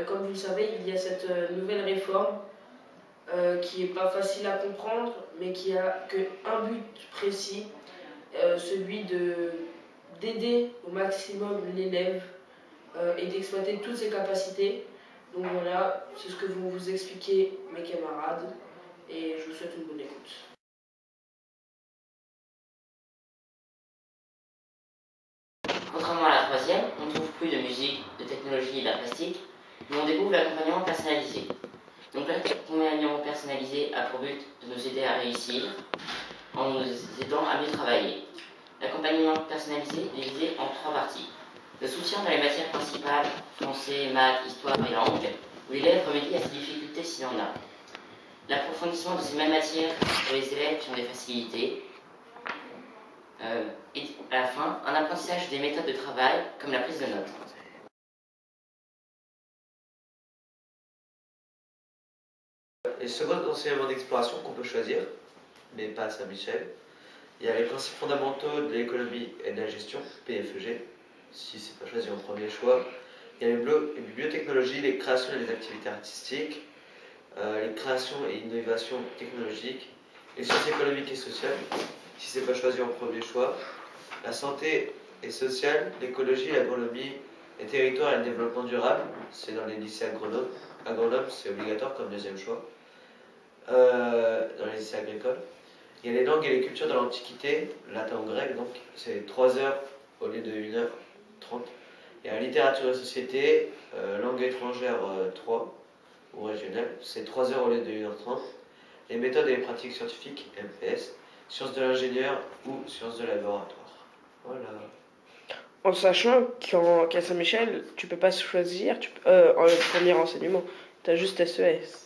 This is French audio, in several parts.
Comme vous le savez, il y a cette nouvelle réforme qui n'est pas facile à comprendre, mais qui a qu'un but précis, celui d'aider au maximum l'élève et d'exploiter toutes ses capacités. Donc voilà, c'est ce que vont vous expliquer mes camarades, et je vous souhaite une bonne écoute. Contrairement à la troisième, on ne trouve plus de musique, de technologie et d'art plastique, mais on découvre l'accompagnement personnalisé. Donc l'accompagnement personnalisé a pour but de nous aider à réussir en nous aidant à mieux travailler. L'accompagnement personnalisé est divisé en 3 parties. Le soutien dans les matières principales, français, maths, histoire et langue, où l'élève remédie à ses difficultés s'il en a. L'approfondissement de ces mêmes matières pour les élèves qui ont des facilités. Et à la fin, un apprentissage des méthodes de travail, comme la prise de notes. Les secondes enseignements d'exploration qu'on peut choisir, mais pas à Saint-Michel. Il y a les principes fondamentaux de l'économie et de la gestion, PFEG, si c'est pas choisi en premier choix. Il y a les biotechnologies, les créations et les activités artistiques, les créations et innovations technologiques, les sciences économiques et sociales, si c'est pas choisi en premier choix. La santé et sociale, l'écologie, l'agronomie, les territoires et le développement durable, c'est dans les lycées agronomes. Agronome, c'est obligatoire comme deuxième choix. Dans les lycées agricoles. Il y a les langues et les cultures de l'Antiquité, latin ou grec, donc c'est 3 heures au lieu de 1h30. Il y a la littérature et société, langue étrangère 3 ou régionale, c'est 3 heures au lieu de 1h30. Les méthodes et les pratiques scientifiques, MPS, sciences de l'ingénieur ou sciences de laboratoire. Voilà. En sachant qu'à Saint-Michel, tu peux pas choisir le premier enseignement, tu as juste SES.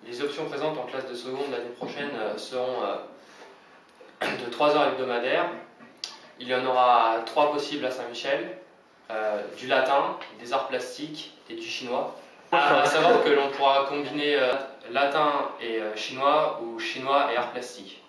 Les options présentes en classe de seconde l'année prochaine seront de 3 heures hebdomadaires. Il y en aura 3 possibles à Saint-Michel, du latin, des arts plastiques et du chinois. À savoir que l'on pourra combiner latin et chinois ou chinois et arts plastiques.